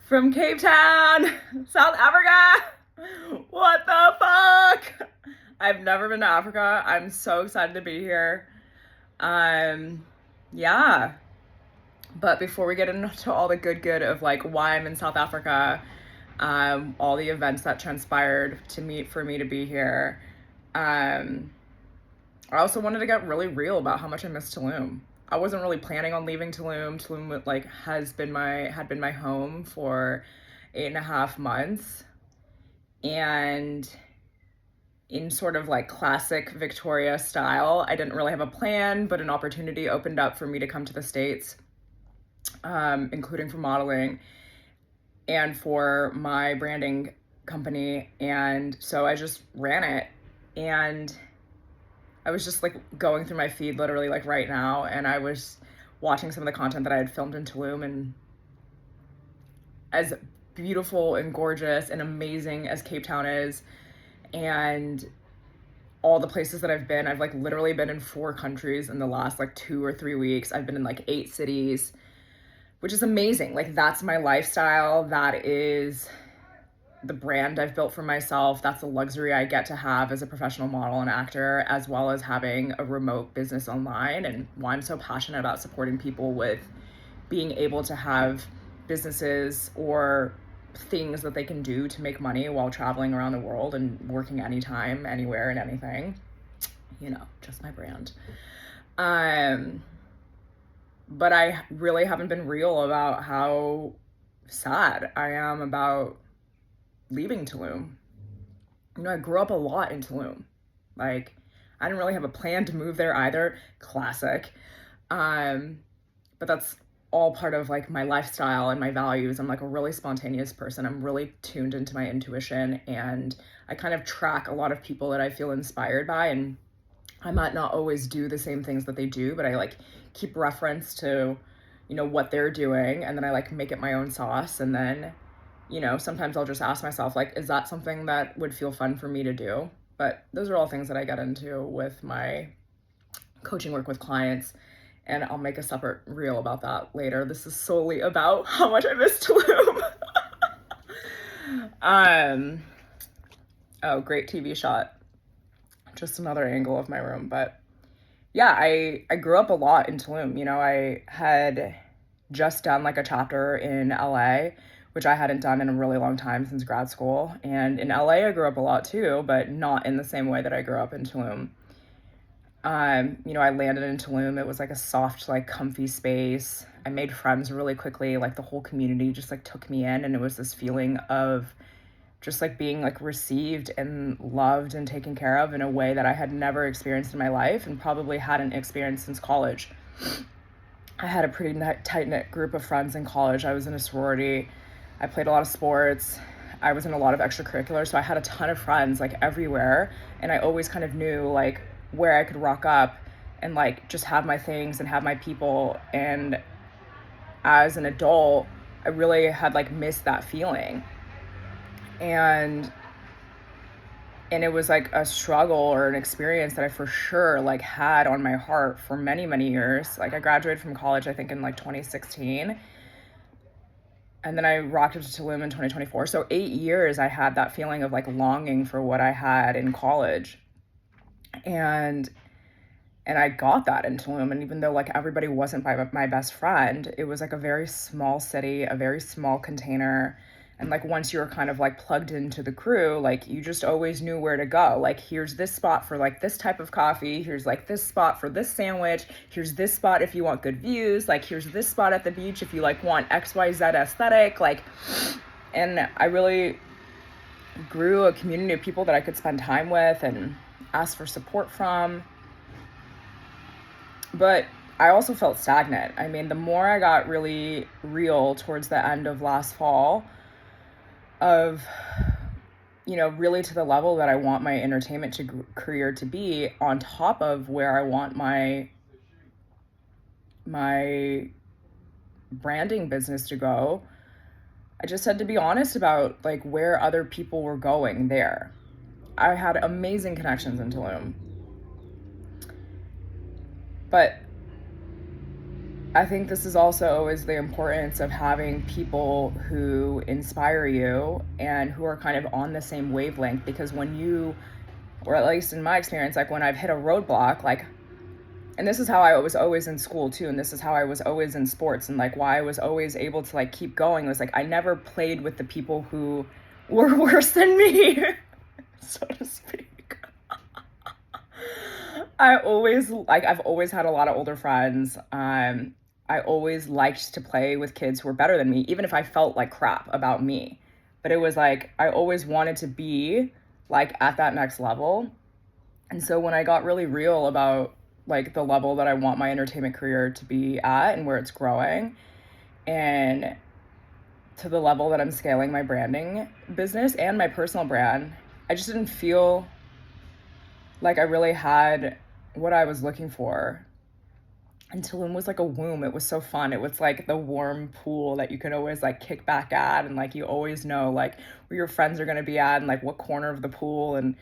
from Cape Town, South Africa. What the fuck? I've never been to Africa. I'm so excited to be here. Um, yeah. But before we get into all the good of like why I'm in South Africa, all the events that transpired to meet for me to be here, um, I also wanted to get really real about how much I miss Tulum. I wasn't really planning on leaving Tulum. Tulum like had been my home for 8.5 months, and in sort of like classic Victoria style, I didn't really have a plan, but an opportunity opened up for me to come to the States, including for modeling and for my branding company. And so I just ran it. And I was just like going through my feed literally like right now, and I was watching some of the content that I had filmed in Tulum, and as beautiful and gorgeous and amazing as Cape Town is, and all the places that I've like literally been in 4 countries in the last like 2 or 3 weeks. I've been in like 8 cities, which is amazing. Like that's my lifestyle. That is the brand I've built for myself. That's the luxury I get to have as a professional model and actor, as well as having a remote business online, and why I'm so passionate about supporting people with being able to have businesses or things that they can do to make money while traveling around the world and working anytime, anywhere, and anything. Just my brand. But I really haven't been real about how sad I am about leaving Tulum. I grew up a lot in Tulum. Like, I didn't really have a plan to move there either. Classic. But that's all part of like my lifestyle and my values. I'm like a really spontaneous person. I'm really tuned into my intuition, and I kind of track a lot of people that I feel inspired by, and I might not always do the same things that they do, but I like keep reference to, what they're doing, and then I like make it my own sauce. And then, sometimes I'll just ask myself, like, is that something that would feel fun for me to do? But those are all things that I get into with my coaching work with clients, and I'll make a separate reel about that later. This is solely about how much I miss Tulum. Oh, great TV shot. Just another angle of my room. But yeah, I grew up a lot in Tulum. I had just done like a chapter in LA, which I hadn't done in a really long time, since grad school. And in LA, I grew up a lot too, but not in the same way that I grew up in Tulum. I landed in Tulum. It was like a soft, like comfy space. I made friends really quickly. Like the whole community just like took me in, and it was this feeling of just like being like received and loved and taken care of in a way that I had never experienced in my life, and probably hadn't experienced since college. I had a pretty tight-knit group of friends in college. I was in a sorority. I played a lot of sports. I was in a lot of extracurriculars. So I had a ton of friends like everywhere. And I always kind of knew like where I could rock up and like just have my things and have my people. And as an adult, I really had like missed that feeling. And it was like a struggle or an experience that I for sure like had on my heart for many years. Like I graduated from college, I think in like 2016. And then I rocked up to Tulum in 2024. So 8 years I had that feeling of like longing for what I had in college. And I got that in Tulum. And even though like everybody wasn't my best friend, it was like a very small city, a very small container. And like once you were kind of like plugged into the crew, like you just always knew where to go. Like here's this spot for like this type of coffee. Here's like this spot for this sandwich. Here's this spot if you want good views. Like here's this spot at the beach if you like want XYZ aesthetic. Like, and I really grew a community of people that I could spend time with and ask for support from. But I also felt stagnant. I mean, the more I got really real towards the end of last fall, of really to the level that I want my entertainment career to be, on top of where I want my branding business to go, I just had to be honest about like where other people were going there. I had amazing connections in Tulum, but I think this is also is the importance of having people who inspire you and who are kind of on the same wavelength, because when you, or at least in my experience, like when I've hit a roadblock, like, and this is how I was always in school too, and this is how I was always in sports, and like why I was always able to like keep going was like I never played with the people who were worse than me, so to speak. I've always had a lot of older friends. I always liked to play with kids who were better than me, even if I felt like crap about me. But it was like I always wanted to be like at that next level. And so when I got really real about like the level that I want my entertainment career to be at and where it's growing, and to the level that I'm scaling my branding business and my personal brand, I just didn't feel like I really had what I was looking for. And Tulum was like a womb. It was so fun. It was like the warm pool that you could always like kick back at, and like you always know like where your friends are going to be at and like what corner of the pool, and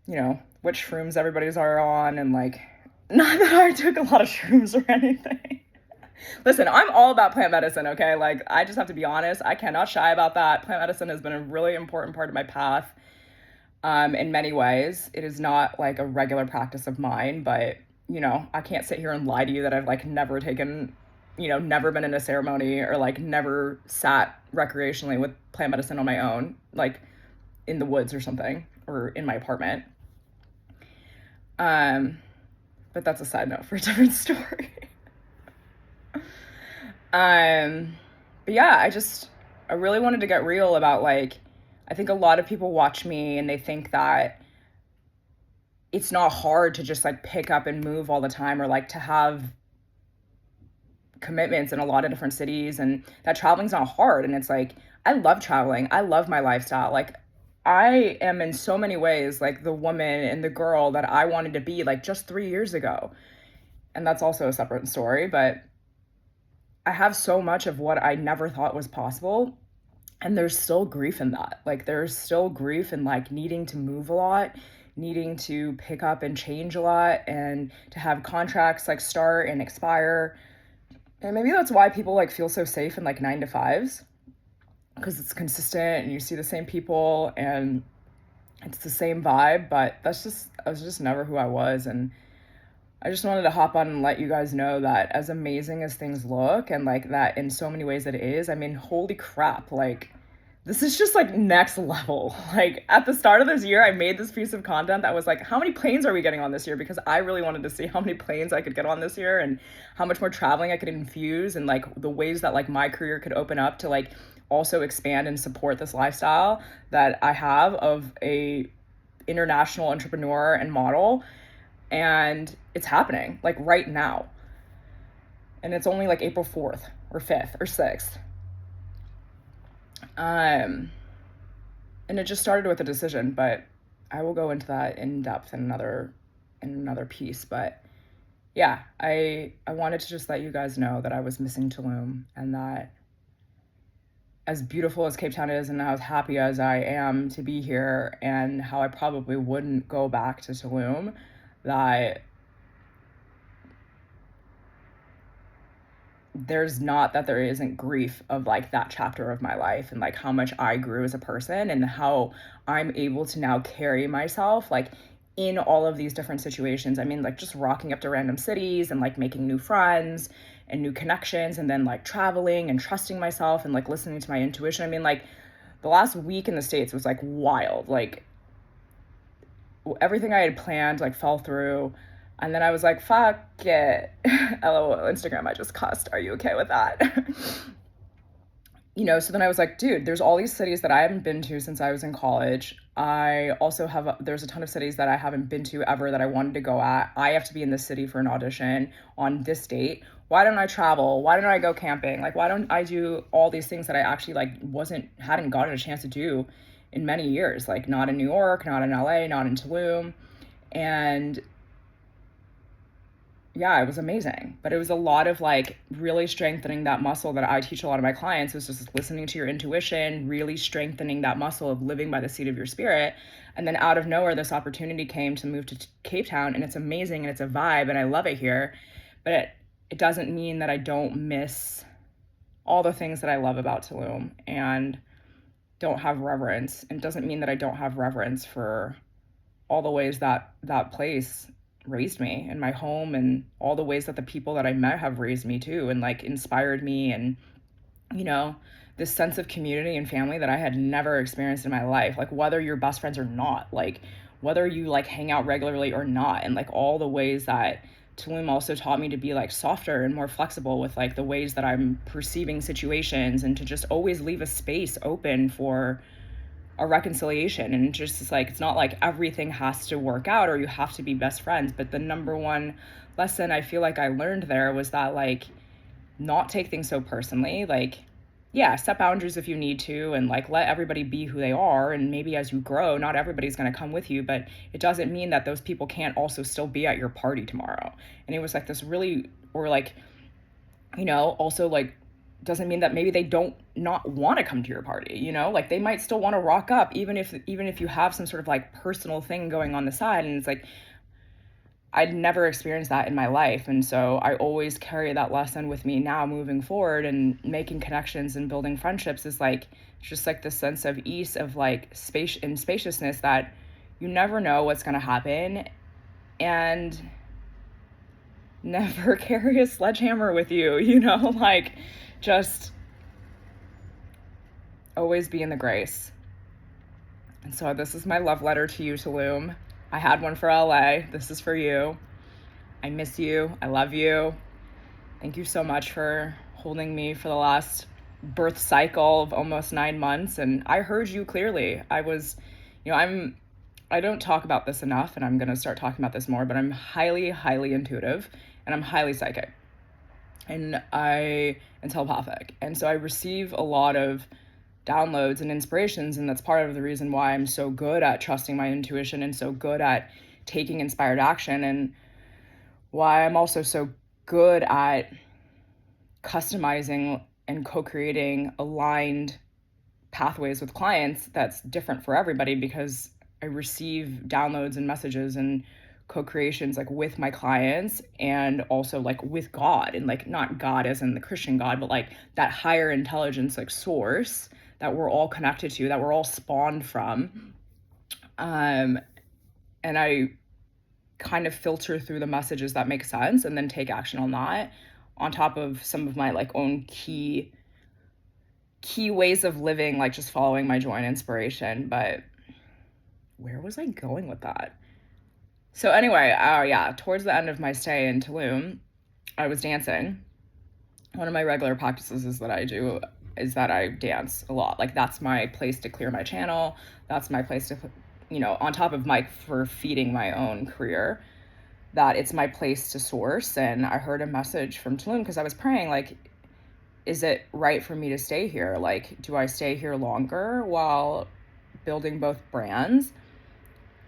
you know which shrooms everybody's are on, and like not that I took a lot of shrooms or anything. Listen, I'm all about plant medicine, okay? Like I just have to be honest. I cannot shy about that. Plant medicine has been a really important part of my path. In many ways, it is not like a regular practice of mine, but I can't sit here and lie to you that I've like never taken, never been in a ceremony or like never sat recreationally with plant medicine on my own, like in the woods or something, or in my apartment. But that's a side note for a different story. But yeah, I really wanted to get real about like, I think a lot of people watch me and they think that it's not hard to just like pick up and move all the time, or like to have commitments in a lot of different cities, and that traveling's not hard. And it's like, I love traveling. I love my lifestyle. Like I am in so many ways like the woman and the girl that I wanted to be like just 3 years ago. And that's also a separate story, but I have so much of what I never thought was possible. And there's still grief in that. Like there's still grief in like needing to move a lot, needing to pick up and change a lot, and to have contracts like start and expire. And maybe that's why people like feel so safe in like 9 to 5s, because it's consistent and you see the same people and it's the same vibe. But I was just never who I was. And I just wanted to hop on and let you guys know that as amazing as things look, and like that in so many ways it is, I mean, holy crap, like this is just like next level. Like at the start of this year, I made this piece of content that was like, how many planes are we getting on this year? Because I really wanted to see how many planes I could get on this year, and how much more traveling I could infuse, and like the ways that like my career could open up to like also expand and support this lifestyle that I have of a international entrepreneur and model. And it's happening like right now. And it's only like April 4th or 5th or 6th. And it just started with a decision, but I will go into that in depth in another piece. But yeah, I wanted to just let you guys know that I was missing Tulum, and that as beautiful as Cape Town is, and as happy as I am to be here, and how I probably wouldn't go back to Tulum, that there isn't grief of like that chapter of my life, and like how much I grew as a person, and how I'm able to now carry myself like in all of these different situations. I mean, like just rocking up to random cities and like making new friends and new connections, and then like traveling and trusting myself and like listening to my intuition. I mean, like the last week in the States was like wild. Like everything I had planned like fell through. And then I was like, fuck it. LOL, Instagram, I just cussed. Are you okay with that? So then I was like, dude, there's all these cities that I haven't been to since I was in college. I also there's a ton of cities that I haven't been to ever that I wanted to go at. I have to be in this city for an audition on this date. Why don't I travel? Why don't I go camping? Like, why don't I do all these things that I actually like hadn't gotten a chance to do in many years? Like not in New York, not in LA, not in Tulum. And yeah, it was amazing. But it was a lot of like really strengthening that muscle that I teach a lot of my clients, was just listening to your intuition, really strengthening that muscle of living by the seat of your spirit. And then out of nowhere, this opportunity came to move to Cape Town, and it's amazing and it's a vibe and I love it here. But it doesn't mean that I don't miss all the things that I love about Tulum and don't have reverence. It doesn't mean that I don't have reverence for all the ways that that place raised me and my home, and all the ways that the people that I met have raised me too, and like inspired me, and you know, this sense of community and family that I had never experienced in my life. Like whether you're best friends or not, like whether you like hang out regularly or not, and like all the ways that Tulum also taught me to be like softer and more flexible with like the ways that I'm perceiving situations, and to just always leave a space open for a reconciliation. And just it's like, it's not like everything has to work out or you have to be best friends, but the number one lesson I feel like I learned there was that like, not take things so personally. Like, yeah, set boundaries if you need to, and like let everybody be who they are, and maybe as you grow not everybody's going to come with you, but it doesn't mean that those people can't also still be at your party tomorrow. And it was like this really, or like, also like, doesn't mean that maybe they don't not want to come to your party, like they might still want to rock up, even if you have some sort of like personal thing going on the side. And it's like, I'd never experienced that in my life. And so I always carry that lesson with me now moving forward, and making connections and building friendships is like just like the sense of ease of like space and spaciousness, that you never know what's going to happen, and never carry a sledgehammer with you, like just always be in the grace. And so this is my love letter to you, Tulum. I had one for LA. This is for you. I miss you. I love you. Thank you so much for holding me for the last birth cycle of almost 9 months. And I heard you clearly. I was, I don't talk about this enough, and I'm going to start talking about this more, but I'm highly, highly intuitive, and I'm highly psychic, and I am telepathic. And so I receive a lot of downloads and inspirations, and that's part of the reason why I'm so good at trusting my intuition and so good at taking inspired action, and why I'm also so good at customizing and co-creating aligned pathways with clients that's different for everybody, because I receive downloads and messages and co-creations like with my clients, and also like with God, and like not God as in the Christian God, but like that higher intelligence, like source that we're all connected to, that we're all spawned from. And I kind of filter through the messages that make sense and then take action on that, on top of some of my like own key ways of living, like just following my joy and inspiration. But where was I going with that? So anyway, yeah, towards the end of my stay in Tulum, I was dancing. One of my regular practices is that I dance a lot. Like that's my place to clear my channel. That's my place to, on top of for feeding my own career, that it's my place to source. And I heard a message from Tulum because I was praying, like, is it right for me to stay here? Like, do I stay here longer while building both brands?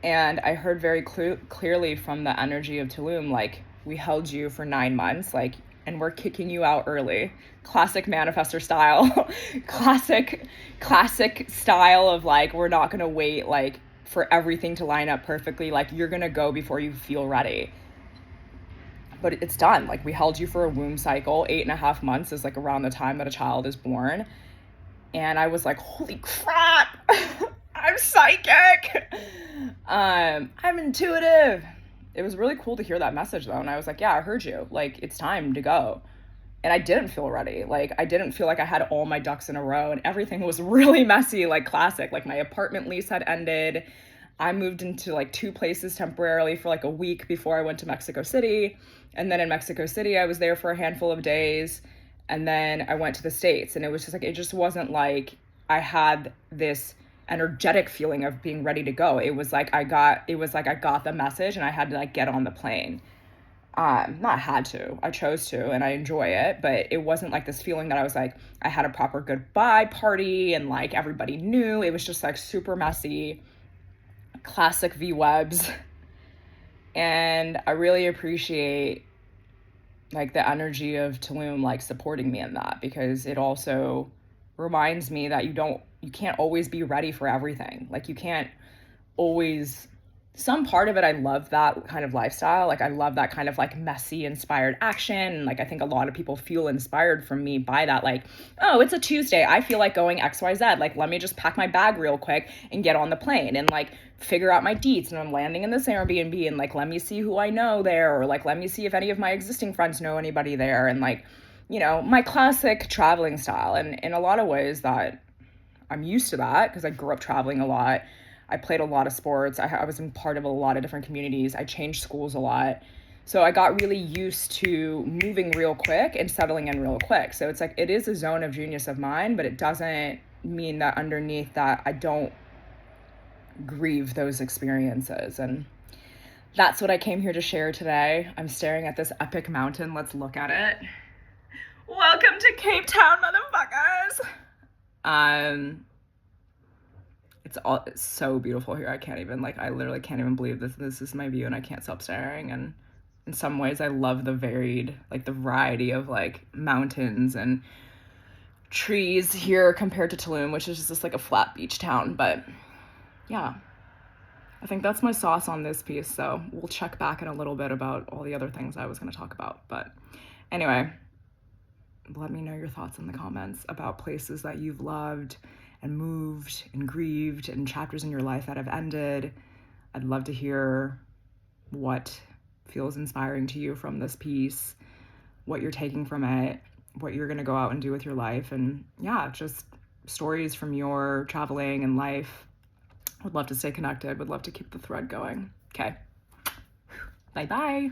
And I heard very clearly from the energy of Tulum, like, we held you for 9 months, like, and we're kicking you out early. Classic manifestor style. classic style of like, we're not going to wait like for everything to line up perfectly. Like you're going to go before you feel ready. But it's done. Like we held you for a womb cycle. 8.5 months is like around the time that a child is born. And I was like, holy crap. I'm psychic. I'm intuitive. It was really cool to hear that message though. And I was like, yeah, I heard you. Like, it's time to go. And I didn't feel ready. Like, I didn't feel like I had all my ducks in a row, and everything was really messy, like classic. Like my apartment lease had ended. I moved into like 2 places temporarily for like a week before I went to Mexico City. And then in Mexico City, I was there for a handful of days. And then I went to the States, and it was just like, it just wasn't like I had this energetic feeling of being ready to go. It was like I got the message and I had to like get on the plane. Not had to, I chose to, and I enjoy it, but it wasn't like this feeling that I was like, I had a proper goodbye party and like everybody knew. It was just like super messy, classic V-webs. And I really appreciate like the energy of Tulum, like supporting me in that, because it also reminds me that you can't always be ready for everything. Like you can't always some part of it, I love that kind of lifestyle. Like, I love that kind of like messy, inspired action. And like, I think a lot of people feel inspired from me by that. Like, oh, it's a Tuesday. I feel like going XYZ. Like, let me just pack my bag real quick and get on the plane and like figure out my deets. And I'm landing in this Airbnb and like, let me see who I know there. Or like, let me see if any of my existing friends know anybody there. And like, you know, my classic traveling style. And in a lot of ways that I'm used to that because I grew up traveling a lot. I played a lot of sports. I was in part of a lot of different communities. I changed schools a lot. So I got really used to moving real quick and settling in real quick. So it's like, it is a zone of genius of mine, but it doesn't mean that underneath that I don't grieve those experiences. And that's what I came here to share today. I'm staring at this epic mountain. Let's look at it. Welcome to Cape Town, motherfuckers. It's so beautiful here. I can't even, like, I literally can't even believe this is my view, and I can't stop staring. And in some ways I love the variety of like mountains and trees here compared to Tulum, which is just like a flat beach town. But yeah, I think that's my sauce on this piece. So we'll check back in a little bit about all the other things I was going to talk about. But anyway, let me know your thoughts in the comments about places that you've loved and moved and grieved and chapters in your life that have ended. I'd love to hear what feels inspiring to you from this piece, what you're taking from it, what you're going to go out and do with your life. And yeah, just stories from your traveling and life. Would love to stay connected. Would love to keep the thread going. Okay. Bye-bye.